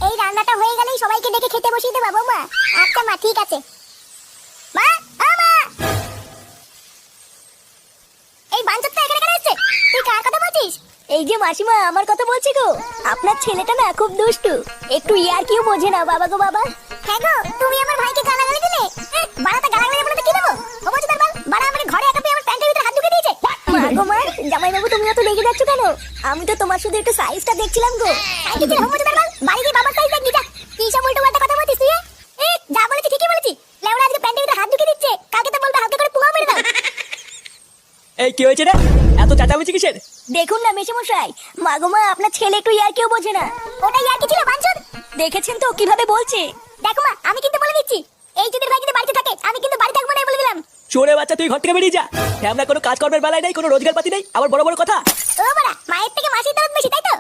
এই রান্নাটা হয়ে গেলেই সবাইকে ডেকে খেতে বসিয়ে দেবা বৌমা। আচ্ছা মা, ঠিক আছে। মা, ও মা, এই বাঞ্চতটা এখানে কেন এসেছে? তুই কার কথা বলছিস? এই যে মাসিমা, আমার কথা বলছি গো। আপনার ছেলেটা না খুব দুষ্টু, একটু ইয়ার কিউ বোঝে না বাবা গো বাবা। হ্যাঁ গো, তুমি আমার ভাইকে গালাগালি দিলে। বাড়াতে গালাগালি বলতে কি দেবো? ও বলছে তার বাল বাড়া আমাকে ঘরে একা পেয়ে আমার প্যান্টের ভিতরে হাত ঢুকে দিয়েছে। মা গো মা, জামাই বাবু তুমি অত রেগে যাচ্ছ কেন? আমি তো তোমার শুধু একটু সাইজটা দেখছিলাম গো। সাইজ দিলে হোমো তার বাল বাড়ি গিয়ে বাবার সাইজ দেখবি যা। কি সব উল্টো পাল্টা কথা বলছিস তুই? যা বলেছি ঠিকই বলেছি। লেওড়া আজকে প্যান্টের ভিতরে হাত ঢুকে দিচ্ছে, কালকে তো বলবে হালকা করে পুঙা মেরে দাও। এই কি হয়েছে রে? এত চাচামেচি কিসের? দেখুন না মেশামশাই, মা গো মা, আপনার ছেলে একটু ইয়ার কিউ বোঝে না। ওটা ইয়ার কি ছিল বাঞ্চদ? দেখেছেন তো কিভাবে বলছে। দেখো মা, আমি কিন্তু বলে দিচ্ছি, এই যদি ভাই যদি বাড়িতে থাকে আমি কিন্তু বাড়ি থাকবো না, বলে দিলাম। চোরে বাচ্চা, তুই ঘর থেকে বেরিয়ে যা। আমরা কোনো কাজ কর্মের বেলায় নেই, কোনো রোজগার পাতি নেই, আবার বড় বড় কথা। ও বাড়া, মায়ের থেকে মাসির দরদ বেশি, তাই তো?